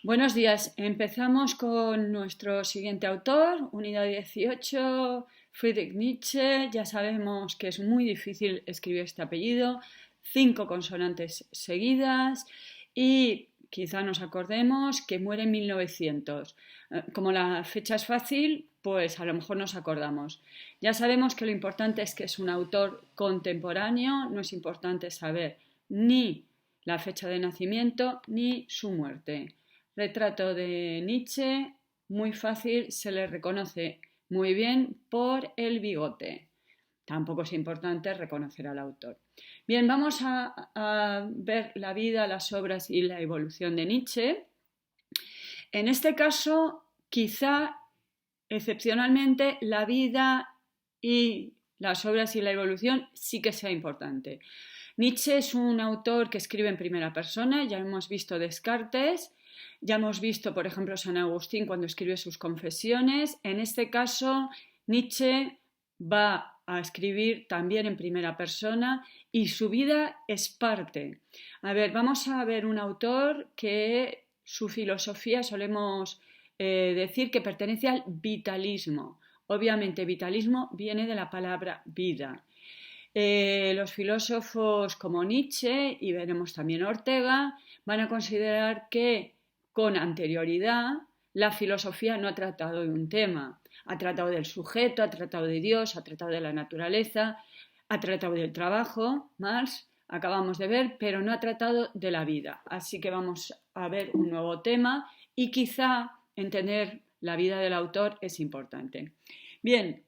Buenos días. Empezamos con nuestro siguiente autor, unidad 18, Friedrich Nietzsche. Ya sabemos que es muy difícil escribir este apellido, 5 consonantes seguidas y quizá nos acordemos que muere en 1900. Como la fecha es fácil, pues a lo mejor nos acordamos. Ya sabemos que lo importante es que es un autor contemporáneo, no es importante saber ni la fecha de nacimiento ni su muerte. Retrato de Nietzsche, muy fácil, se le reconoce muy bien por el bigote. Tampoco es importante reconocer al autor. Bien, vamos a ver la vida, las obras y la evolución de Nietzsche. En este caso, quizá excepcionalmente, la vida y las obras y la evolución sí que sea importante. Nietzsche es un autor que escribe en primera persona, ya hemos visto Descartes, ya hemos visto, por ejemplo, San Agustín cuando escribe sus confesiones. En este caso, Nietzsche va a escribir también en primera persona y su vida es parte. A ver, vamos a ver un autor que su filosofía solemos decir que pertenece al vitalismo. Obviamente, vitalismo viene de la palabra vida. Los filósofos como Nietzsche, y veremos también Ortega, van a considerar que con anterioridad la filosofía no ha tratado de un tema, ha tratado del sujeto, ha tratado de Dios, ha tratado de la naturaleza, ha tratado del trabajo, Marx, acabamos de ver, pero no ha tratado de la vida. Así que vamos a ver un nuevo tema y quizá entender la vida del autor es importante. Bien,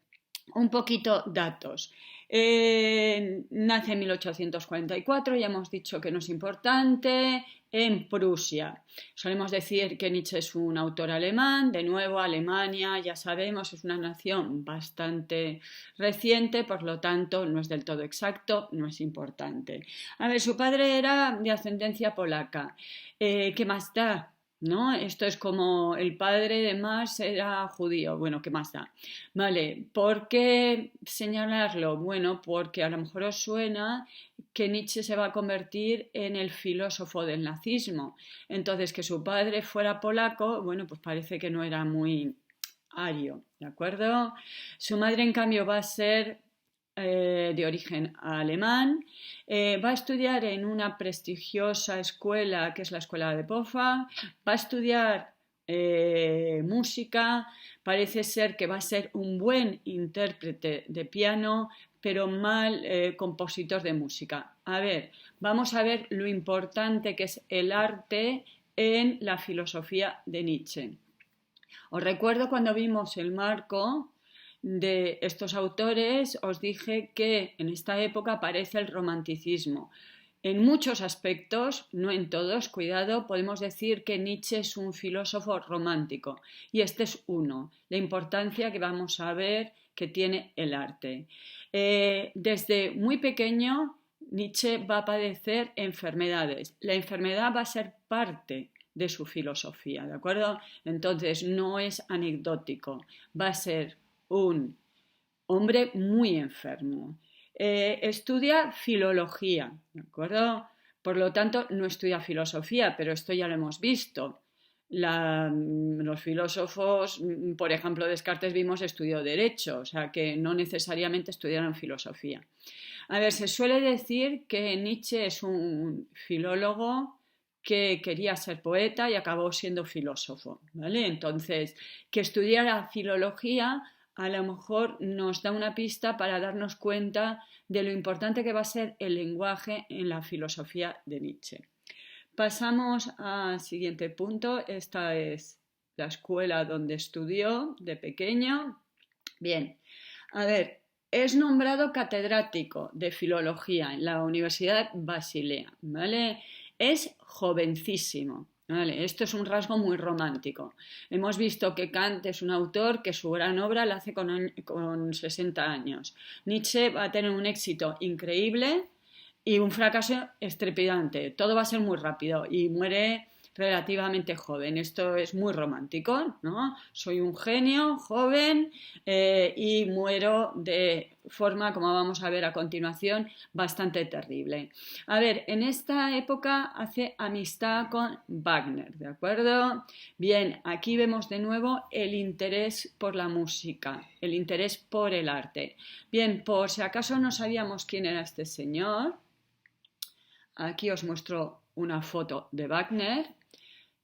un poquito datos. Nace en 1844, ya hemos dicho que no es importante, en Prusia. Solemos decir que Nietzsche es un autor alemán, de nuevo Alemania, ya sabemos, es una nación bastante reciente, por lo tanto no es del todo exacto, no es importante. A ver, su padre era de ascendencia polaca. ¿Qué más da? ¿No? Esto es como el padre de Marx era judío. Bueno, ¿qué más da? Vale, ¿por qué señalarlo? Bueno, porque a lo mejor os suena que Nietzsche se va a convertir en el filósofo del nazismo. Entonces, que su padre fuera polaco, bueno, pues parece que no era muy ario, ¿de acuerdo? Su madre, en cambio, va a ser de origen alemán. Va a estudiar en una prestigiosa escuela que es la Escuela de Pofa. Va a estudiar música. Parece ser que va a ser un buen intérprete de piano, pero mal compositor de música. A ver, vamos a ver lo importante que es el arte en la filosofía de Nietzsche. Os recuerdo cuando vimos el marco de estos autores, os dije que en esta época aparece el romanticismo. En muchos aspectos, no en todos, cuidado, podemos decir que Nietzsche es un filósofo romántico y este es uno, la importancia que vamos a ver que tiene el arte. Desde muy pequeño, Nietzsche va a padecer enfermedades. La enfermedad va a ser parte de su filosofía, ¿de acuerdo? Entonces no es anecdótico, va a ser un hombre muy enfermo. Estudia filología, ¿de acuerdo? Por lo tanto, no estudia filosofía, pero esto ya lo hemos visto. Los filósofos, por ejemplo, Descartes vimos estudió Derecho, o sea que no necesariamente estudiaron filosofía. A ver, se suele decir que Nietzsche es un filólogo que quería ser poeta y acabó siendo filósofo, ¿vale? Entonces, que estudiara filología a lo mejor nos da una pista para darnos cuenta de lo importante que va a ser el lenguaje en la filosofía de Nietzsche. Pasamos al siguiente punto. Esta es la escuela donde estudió de pequeño. Bien, a ver, es nombrado catedrático de filología en la Universidad Basilea, ¿vale? Es jovencísimo. Vale, esto es un rasgo muy romántico. Hemos visto que Kant es un autor que su gran obra la hace con 60 años. Nietzsche va a tener un éxito increíble y un fracaso estrepidante. Todo va a ser muy rápido y muere relativamente joven. Esto es muy romántico, ¿no? Soy un genio joven y muero de forma, como vamos a ver a continuación, bastante terrible. A ver, en esta época hace amistad con Wagner, ¿de acuerdo? Bien, aquí vemos de nuevo el interés por la música, el interés por el arte. Bien, por si acaso no sabíamos quién era este señor, aquí os muestro una foto de Wagner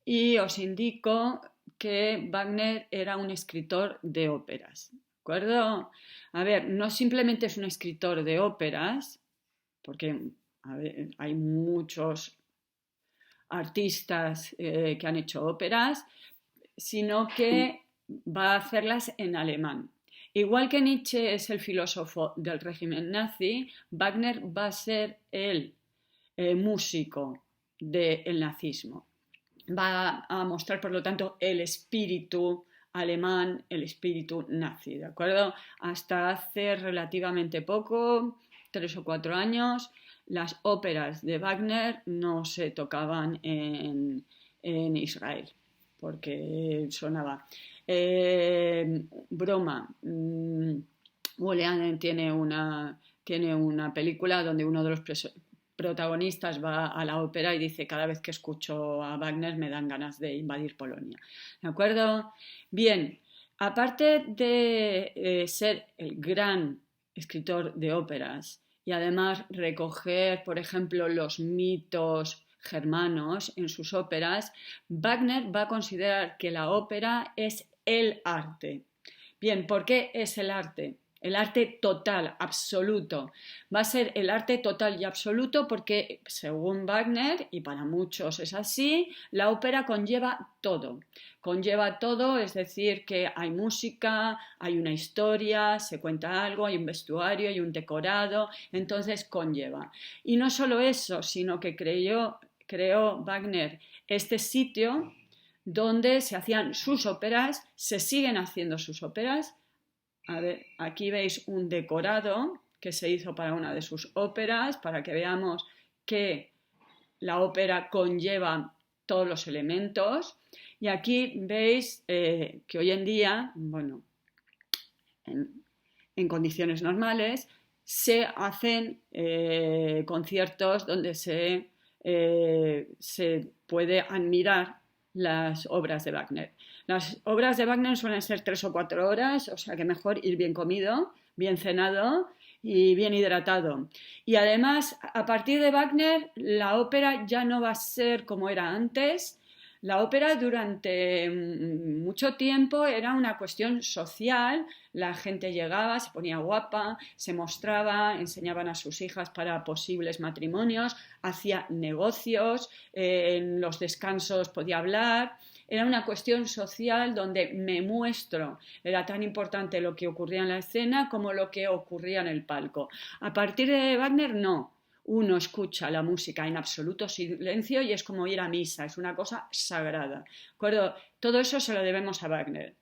y os indico que Wagner era un escritor de óperas, ¿de acuerdo? A ver, no simplemente es un escritor de óperas, porque a ver, hay muchos artistas que han hecho óperas, sino que va a hacerlas en alemán. Igual que Nietzsche es el filósofo del régimen nazi, Wagner va a ser el músico del nazismo. Va a mostrar, por lo tanto, el espíritu alemán, el espíritu nazi, ¿de acuerdo? Hasta hace relativamente poco, 3 o 4 años, las óperas de Wagner no se tocaban en Israel, porque sonaba. Broma. Woody Allen tiene una película donde uno de los protagonistas va a la ópera y dice: cada vez que escucho a Wagner me dan ganas de invadir Polonia. ¿De acuerdo? Bien, aparte de ser el gran escritor de óperas y además recoger, por ejemplo, los mitos germanos en sus óperas, Wagner va a considerar que la ópera es el arte. Bien, ¿por qué es el arte? El arte total, absoluto. Va a ser el arte total y absoluto porque, según Wagner, y para muchos es así, la ópera conlleva todo. Conlleva todo, es decir, que hay música, hay una historia, se cuenta algo, hay un vestuario, hay un decorado, entonces conlleva. Y no solo eso, sino que creó Wagner este sitio donde se hacían sus óperas, se siguen haciendo sus óperas. A ver, aquí veis un decorado que se hizo para una de sus óperas, para que veamos que la ópera conlleva todos los elementos. Y aquí veis que hoy en día, bueno, en condiciones normales, se hacen conciertos donde se puede admirar las obras de Wagner. Las obras de Wagner suelen ser 3 o 4 horas, o sea que mejor ir bien comido, bien cenado y bien hidratado. Y además, a partir de Wagner, la ópera ya no va a ser como era antes. La ópera durante mucho tiempo era una cuestión social, la gente llegaba, se ponía guapa, se mostraba, enseñaban a sus hijas para posibles matrimonios, hacía negocios, en los descansos podía hablar. Era una cuestión social donde me muestro. Era tan importante lo que ocurría en la escena como lo que ocurría en el palco. A partir de Wagner, no. Uno escucha la música en absoluto silencio y es como ir a misa, es una cosa sagrada. ¿De acuerdo? Todo eso se lo debemos a Wagner.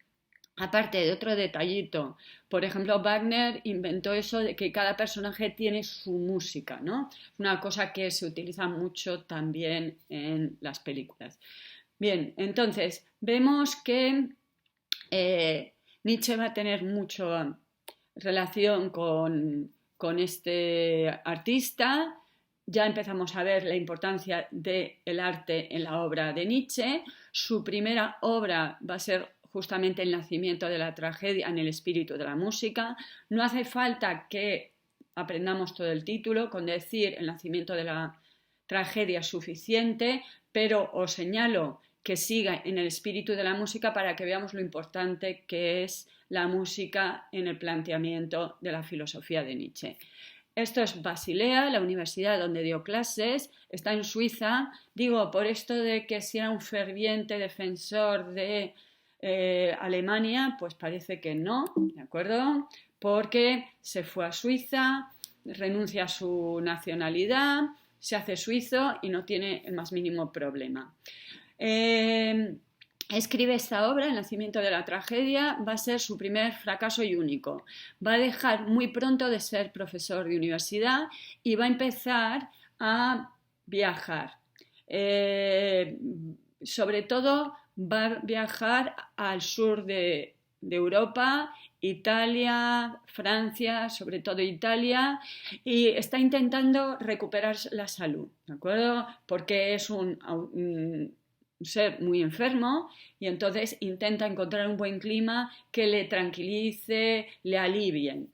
Aparte de otro detallito, por ejemplo, Wagner inventó eso de que cada personaje tiene su música, ¿no? Es una cosa que se utiliza mucho también en las películas. Bien, entonces vemos que Nietzsche va a tener mucha relación con este artista. Ya empezamos a ver la importancia del arte en la obra de Nietzsche. Su primera obra va a ser justamente el nacimiento de la tragedia en el espíritu de la música. No hace falta que aprendamos todo el título, con decir el nacimiento de la tragedia es suficiente, pero os señalo que siga en el espíritu de la música para que veamos lo importante que es la música en el planteamiento de la filosofía de Nietzsche. Esto es Basilea, la universidad donde dio clases, está en Suiza. Digo, por esto de que si era un ferviente defensor de Alemania, pues parece que no, ¿de acuerdo? Porque se fue a Suiza, renuncia a su nacionalidad, se hace suizo y no tiene el más mínimo problema. Escribe esta obra, El nacimiento de la tragedia, va a ser su primer fracaso y único. Va a dejar muy pronto de ser profesor de universidad y va a empezar a viajar. sobre todo va a viajar al sur de Europa, Italia, Francia, sobre todo Italia, y está intentando recuperar la salud, ¿de acuerdo? Porque es un ser muy enfermo y entonces intenta encontrar un buen clima que le tranquilice, le alivie.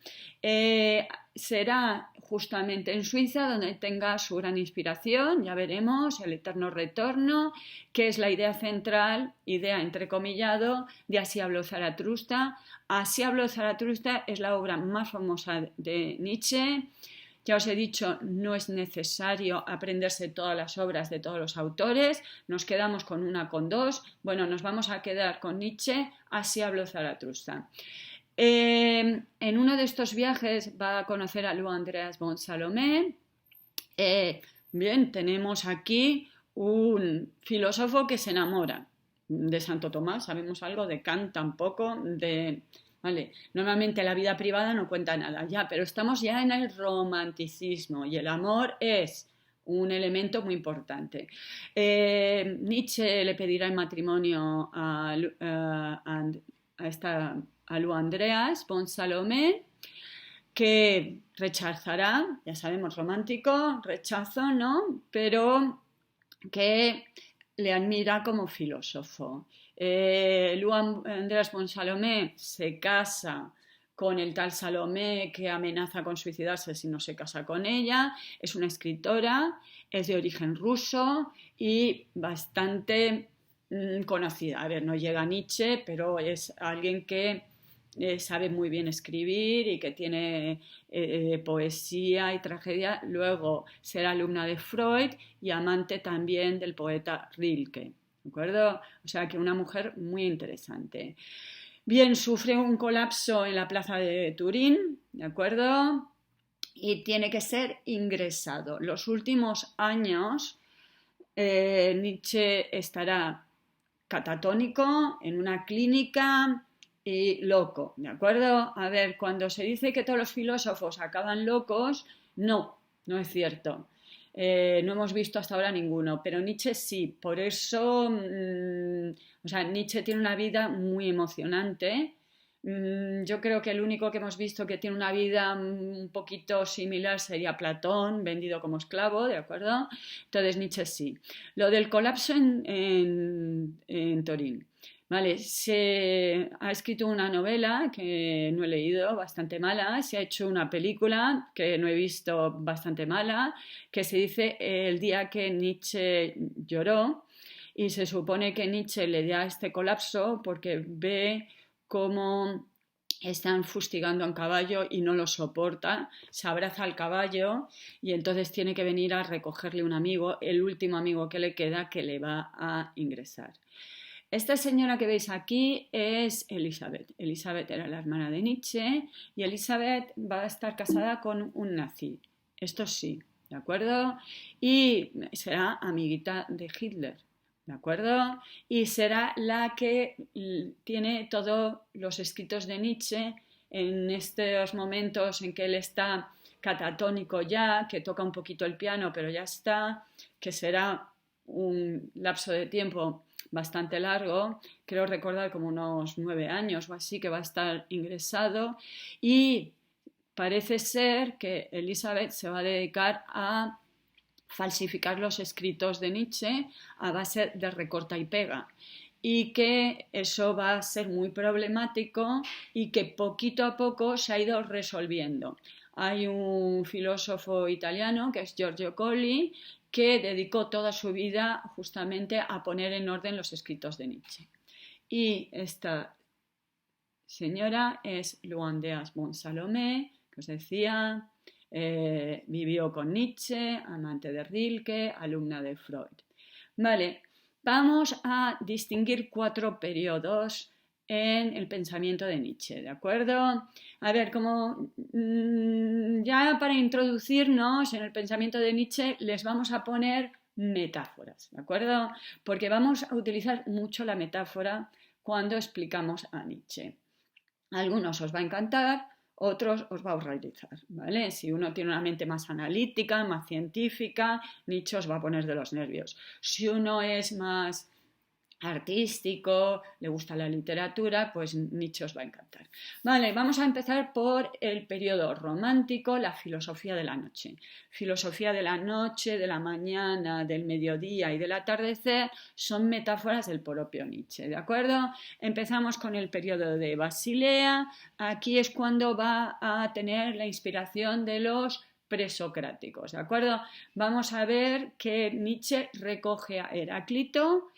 Será justamente en Suiza donde tenga su gran inspiración, ya veremos, el eterno retorno, que es la idea central, idea entrecomillado, de Así habló Zaratustra. Así habló Zaratustra es la obra más famosa de Nietzsche. Ya os he dicho, no es necesario aprenderse todas las obras de todos los autores, nos quedamos con una, con dos, bueno, nos vamos a quedar con Nietzsche, Así habló Zaratustra. En uno de estos viajes va a conocer a Lou Andreas von Salomé. Bien, tenemos aquí un filósofo que se enamora de Santo Tomás, sabemos algo de Kant tampoco, vale, normalmente la vida privada no cuenta nada, ya, pero estamos ya en el romanticismo y el amor es un elemento muy importante. Nietzsche le pedirá en matrimonio a Lou Andreas von Salomé, que rechazará, ya sabemos, romántico, rechazo, ¿no? Pero que le admira como filósofo. Lou Andreas von Salomé se casa con el tal Salomé que amenaza con suicidarse si no se casa con ella. Es una escritora, es de origen ruso y bastante conocida. A ver, no llega a Nietzsche, pero es alguien que sabe muy bien escribir y que tiene poesía y tragedia. Luego será alumna de Freud y amante también del poeta Rilke, ¿de acuerdo? O sea que una mujer muy interesante. Bien, sufre un colapso en la plaza de Turín, ¿de acuerdo? Y tiene que ser ingresado. Los últimos años Nietzsche estará catatónico en una clínica y loco, ¿de acuerdo? A ver, cuando se dice que todos los filósofos acaban locos, no, no es cierto. No hemos visto hasta ahora ninguno, pero Nietzsche sí, por eso, o sea, Nietzsche tiene una vida muy emocionante. Yo creo que el único que hemos visto que tiene una vida un poquito similar sería Platón, vendido como esclavo, ¿de acuerdo? Entonces Nietzsche sí. Lo del colapso en Turín. Vale, se ha escrito una novela que no he leído, bastante mala, se ha hecho una película que no he visto, bastante mala, que se dice El día que Nietzsche lloró, y se supone que Nietzsche le da este colapso porque ve cómo están fustigando a un caballo y no lo soporta, se abraza al caballo y entonces tiene que venir a recogerle un amigo, el último amigo que le queda, que le va a ingresar. Esta señora que veis aquí es Elizabeth. Elizabeth era la hermana de Nietzsche y Elizabeth va a estar casada con un nazi. Esto sí, ¿de acuerdo? Y será amiguita de Hitler, ¿de acuerdo? Y será la que tiene todos los escritos de Nietzsche en estos momentos en que él está catatónico ya, que toca un poquito el piano, pero ya está, que será un lapso de tiempo bastante largo, creo recordar como unos 9 años o así, que va a estar ingresado, y parece ser que Elizabeth se va a dedicar a falsificar los escritos de Nietzsche a base de recorta y pega, y que eso va a ser muy problemático y que poquito a poco se ha ido resolviendo. Hay un filósofo italiano que es Giorgio Colli que dedicó toda su vida justamente a poner en orden los escritos de Nietzsche. Y esta señora es Lou Andreas von Salomé, que os decía, vivió con Nietzsche, amante de Rilke, alumna de Freud. Vale, vamos a distinguir 4 periodos en el pensamiento de Nietzsche, ¿de acuerdo? A ver, como ya para introducirnos en el pensamiento de Nietzsche les vamos a poner metáforas, ¿de acuerdo? Porque vamos a utilizar mucho la metáfora cuando explicamos a Nietzsche. Algunos os va a encantar, otros os va a horrorizar, ¿vale? Si uno tiene una mente más analítica, más científica, Nietzsche os va a poner de los nervios. Si uno es más artístico, le gusta la literatura, pues Nietzsche os va a encantar. Vale, vamos a empezar por el periodo romántico, la filosofía de la noche. Filosofía de la noche, de la mañana, del mediodía y del atardecer son metáforas del propio Nietzsche, ¿de acuerdo? Empezamos con el periodo de Basilea, aquí es cuando va a tener la inspiración de los presocráticos, ¿de acuerdo? Vamos a ver que Nietzsche recoge a Heráclito.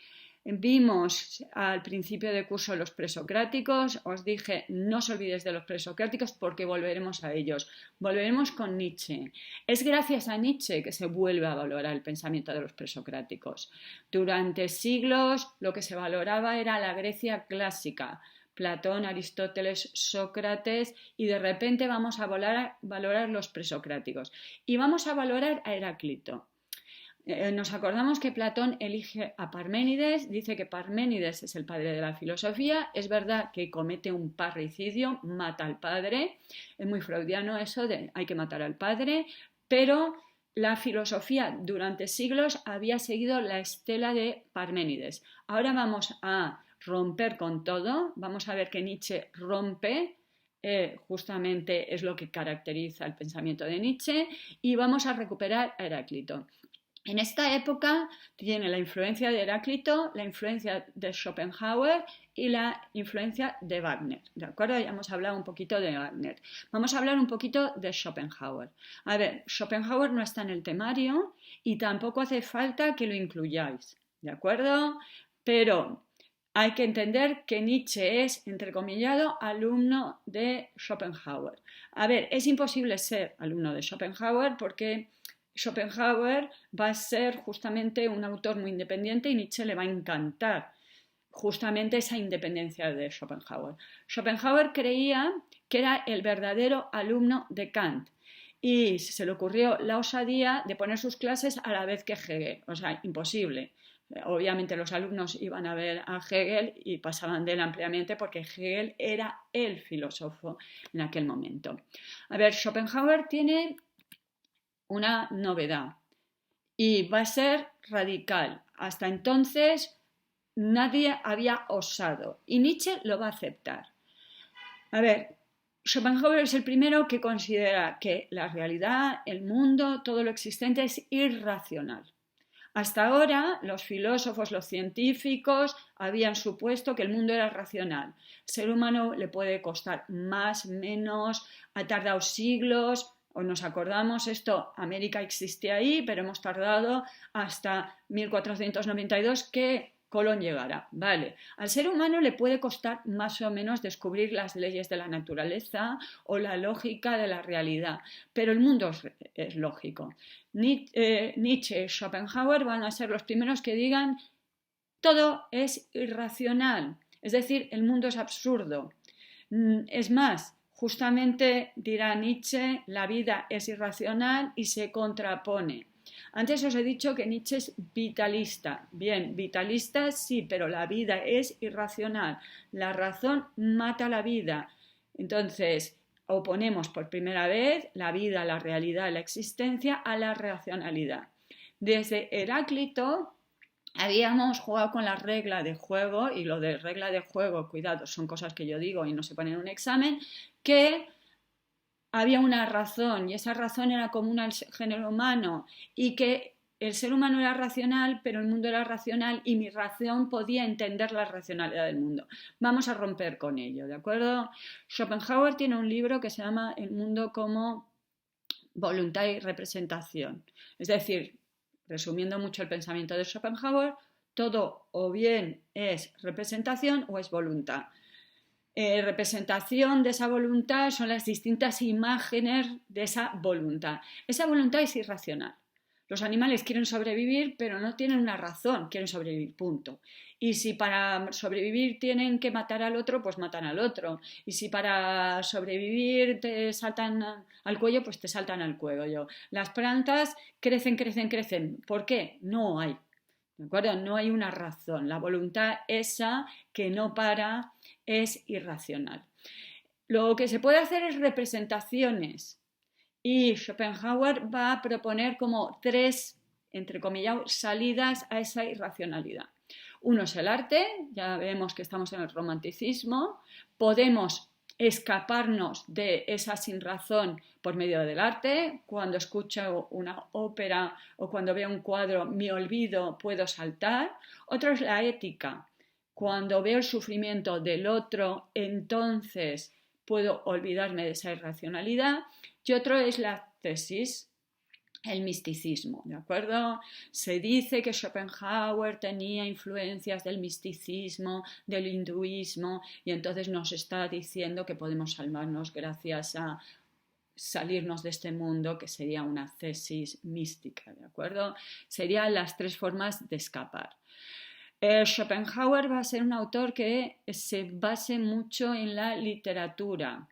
Vimos al principio de curso los presocráticos, os dije no os olvidéis de los presocráticos porque volveremos a ellos, volveremos con Nietzsche. Es gracias a Nietzsche que se vuelve a valorar el pensamiento de los presocráticos. Durante siglos lo que se valoraba era la Grecia clásica, Platón, Aristóteles, Sócrates, y de repente vamos a valorar los presocráticos y vamos a valorar a Heráclito. Nos acordamos que Platón elige a Parménides, dice que Parménides es el padre de la filosofía, es verdad que comete un parricidio, mata al padre, es muy freudiano eso de hay que matar al padre, pero la filosofía durante siglos había seguido la estela de Parménides. Ahora vamos a romper con todo, vamos a ver que Nietzsche rompe, justamente es lo que caracteriza el pensamiento de Nietzsche, y vamos a recuperar a Heráclito. En esta época tiene la influencia de Heráclito, la influencia de Schopenhauer y la influencia de Wagner. ¿De acuerdo? Ya hemos hablado un poquito de Wagner. Vamos a hablar un poquito de Schopenhauer. A ver, Schopenhauer no está en el temario y tampoco hace falta que lo incluyáis. ¿De acuerdo? Pero hay que entender que Nietzsche es, entrecomillado, alumno de Schopenhauer. A ver, es imposible ser alumno de Schopenhauer porque Schopenhauer va a ser justamente un autor muy independiente y Nietzsche le va a encantar justamente esa independencia de Schopenhauer. Schopenhauer creía que era el verdadero alumno de Kant y se le ocurrió la osadía de poner sus clases a la vez que Hegel, o sea, imposible. Obviamente los alumnos iban a ver a Hegel y pasaban de él ampliamente porque Hegel era el filósofo en aquel momento. A ver, Schopenhauer tiene una novedad y va a ser radical. Hasta entonces nadie había osado y Nietzsche lo va a aceptar. A ver, Schopenhauer es el primero que considera que la realidad, el mundo, todo lo existente es irracional. Hasta ahora los filósofos, los científicos habían supuesto que el mundo era racional. El ser humano le puede costar más, menos, ha tardado siglos. O nos acordamos esto, América existía ahí, pero hemos tardado hasta 1492 que Colón llegara. Vale, al ser humano le puede costar más o menos descubrir las leyes de la naturaleza o la lógica de la realidad, pero el mundo es lógico. Nietzsche y Schopenhauer van a ser los primeros que digan todo es irracional, es decir, el mundo es absurdo. Es más, justamente dirá Nietzsche, la vida es irracional y se contrapone. Antes os he dicho que Nietzsche es vitalista. Bien, vitalista sí, pero la vida es irracional. La razón mata la vida. Entonces, oponemos por primera vez la vida, la realidad, la existencia a la racionalidad. Desde Heráclito habíamos jugado con la regla de juego, y lo de regla de juego, cuidado, son cosas que yo digo y no se ponen en un examen, que había una razón y esa razón era común al género humano y que el ser humano era racional, pero el mundo era racional y mi razón podía entender la racionalidad del mundo. Vamos a romper con ello, ¿de acuerdo? Schopenhauer tiene un libro que se llama El mundo como voluntad y representación. Es decir, resumiendo mucho el pensamiento de Schopenhauer, todo o bien es representación o es voluntad. Representación de esa voluntad son las distintas imágenes de esa voluntad. Esa voluntad es irracional. Los animales quieren sobrevivir, pero no tienen una razón, quieren sobrevivir, punto. Y si para sobrevivir tienen que matar al otro, pues matan al otro. Y si para sobrevivir te saltan al cuello, pues te saltan al cuello. Las plantas crecen, crecen, crecen. ¿Por qué? No hay. ¿De acuerdo? No hay una razón. La voluntad esa que no para es irracional. Lo que se puede hacer es representaciones. Y Schopenhauer va a proponer como tres, entre comillas, salidas a esa irracionalidad. Uno es el arte, ya vemos que estamos en el romanticismo, podemos escaparnos de esa sinrazón por medio del arte. Cuando escucho una ópera o cuando veo un cuadro me olvido, puedo saltar. Otro es la ética. Cuando veo el sufrimiento del otro, entonces puedo olvidarme de esa irracionalidad. Y otro es la tesis, el misticismo, ¿de acuerdo? Se dice que Schopenhauer tenía influencias del misticismo, del hinduismo, y entonces nos está diciendo que podemos salvarnos gracias a salirnos de este mundo, que sería una tesis mística, ¿de acuerdo? Serían las tres formas de escapar. Schopenhauer va a ser un autor que se base mucho en la literatura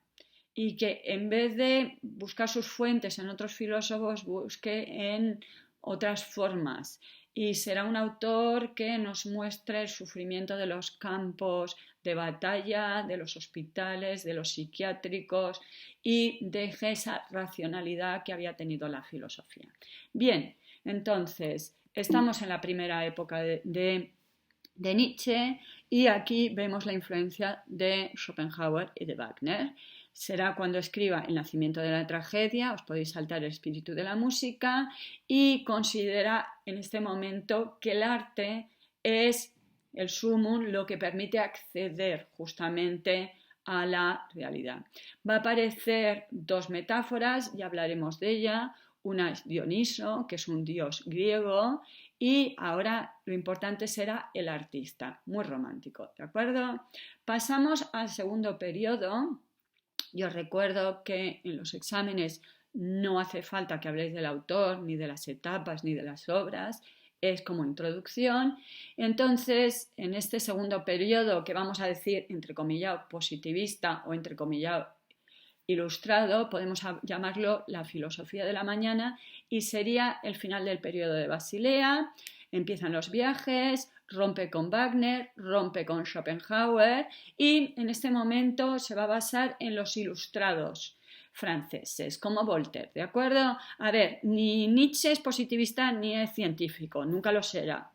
y que en vez de buscar sus fuentes en otros filósofos, busque en otras formas. Y será un autor que nos muestre el sufrimiento de los campos de batalla, de los hospitales, de los psiquiátricos y deje esa racionalidad que había tenido la filosofía. Bien, entonces, estamos en la primera época de Nietzsche y aquí vemos la influencia de Schopenhauer y de Wagner. Será cuando escriba El nacimiento de la tragedia, os podéis saltar El espíritu de la música, y considera en este momento que el arte es el sumum, lo que permite acceder justamente a la realidad. Va a aparecer dos metáforas, ya hablaremos de ella. Una es Dioniso, que es un dios griego, y ahora lo importante será el artista, muy romántico, ¿de acuerdo? Pasamos al segundo periodo. Yo recuerdo que en los exámenes no hace falta que habléis del autor, ni de las etapas, ni de las obras, es como introducción. Entonces, en este segundo periodo, que vamos a decir entrecomillado positivista o entrecomillado ilustrado, podemos llamarlo la filosofía de la mañana, y sería el final del periodo de Basilea. Empiezan los viajes, rompe con Wagner, rompe con Schopenhauer, y en este momento se va a basar en los ilustrados franceses, como Voltaire, ¿de acuerdo? A ver, ni Nietzsche es positivista ni es científico, nunca lo será.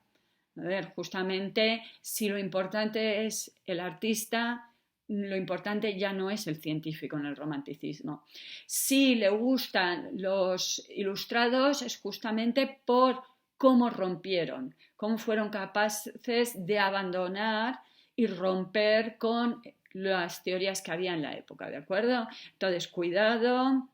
A ver, justamente si lo importante es el artista, lo importante ya no es el científico en el romanticismo. Si le gustan los ilustrados es justamente por cómo rompieron, cómo fueron capaces de abandonar y romper con las teorías que había en la época, ¿de acuerdo? Entonces, cuidado,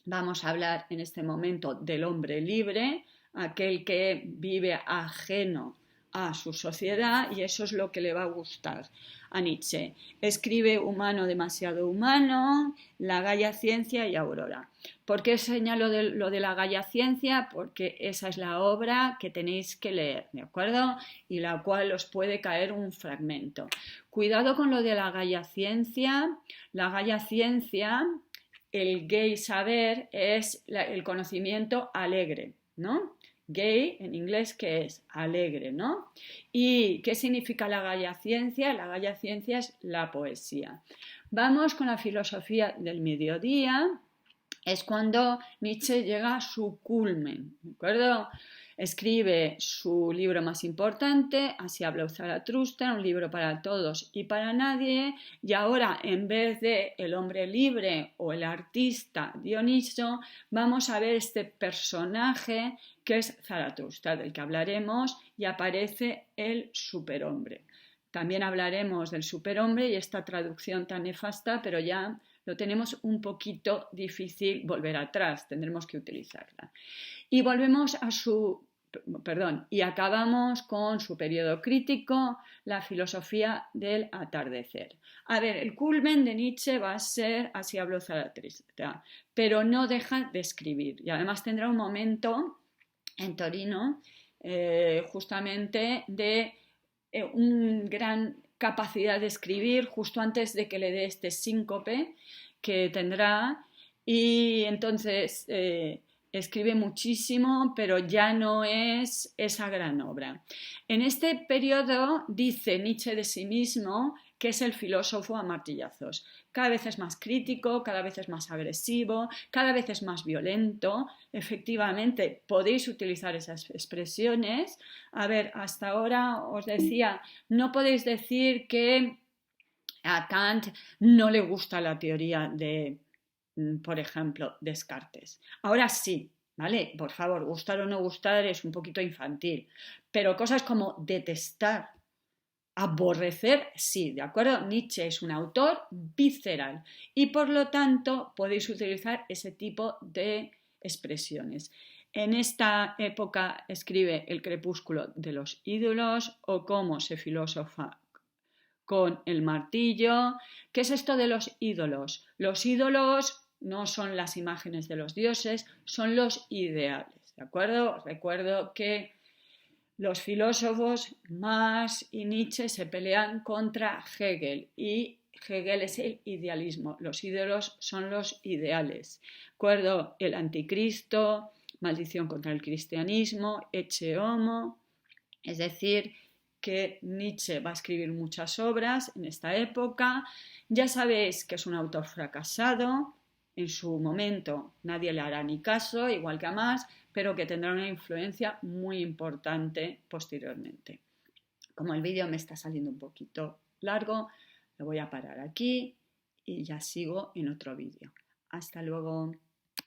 vamos a hablar en este momento del hombre libre, aquel que vive ajeno a su sociedad, y eso es lo que le va a gustar a Nietzsche. Escribe Humano demasiado humano, La Gaia Ciencia y Aurora. ¿Por qué señalo lo de La Gaia Ciencia? Porque esa es la obra que tenéis que leer, ¿de acuerdo? Y la cual os puede caer un fragmento. Cuidado con lo de La Gaia Ciencia. La Gaia Ciencia, el gay saber, es el conocimiento alegre, ¿no? Gay en inglés, que es alegre, ¿no? ¿Y qué significa la Gaia Ciencia? La Gaia Ciencia es la poesía. Vamos con la filosofía del mediodía. Es cuando Nietzsche llega a su culmen, ¿de acuerdo? Escribe su libro más importante, Así habló Zaratustra, un libro para todos y para nadie, y ahora en vez de el hombre libre o el artista Dioniso, vamos a ver este personaje que es Zaratustra, del que hablaremos, y aparece el superhombre. También hablaremos del superhombre y esta traducción tan nefasta, pero ya lo tenemos un poquito difícil volver atrás, tendremos que utilizarla. Y volvemos a y acabamos con su periodo crítico, la filosofía del atardecer. A ver, el culmen de Nietzsche va a ser Así habló Zaratustra, pero no deja de escribir, y además tendrá un momento en Torino, justamente de una gran capacidad de escribir, justo antes de que le dé este síncope que tendrá, y entonces escribe muchísimo, pero ya no es esa gran obra. En este periodo dice Nietzsche de sí mismo que es el filósofo a martillazos. Cada vez es más crítico, cada vez es más agresivo, cada vez es más violento. Efectivamente, podéis utilizar esas expresiones. A ver, hasta ahora os decía, no podéis decir que a Kant no le gusta la teoría de, por ejemplo, Descartes. Ahora sí, ¿vale? Por favor, gustar o no gustar es un poquito infantil, pero cosas como detestar, aborrecer, sí, ¿de acuerdo? Nietzsche es un autor visceral y por lo tanto podéis utilizar ese tipo de expresiones. En esta época escribe El crepúsculo de los ídolos o Cómo se filosofa con el martillo. ¿Qué es esto de los ídolos? Los ídolos no son las imágenes de los dioses, son los ideales, ¿de acuerdo? Os recuerdo que los filósofos Marx y Nietzsche se pelean contra Hegel y Hegel es el idealismo, los ídolos son los ideales. ¿De acuerdo? El anticristo, maldición contra el cristianismo, Ecce Homo, es decir, que Nietzsche va a escribir muchas obras en esta época. Ya sabéis que es un autor fracasado, en su momento nadie le hará ni caso, igual que a Marx, pero que tendrá una influencia muy importante posteriormente. Como el vídeo me está saliendo un poquito largo, lo voy a parar aquí y ya sigo en otro vídeo. Hasta luego.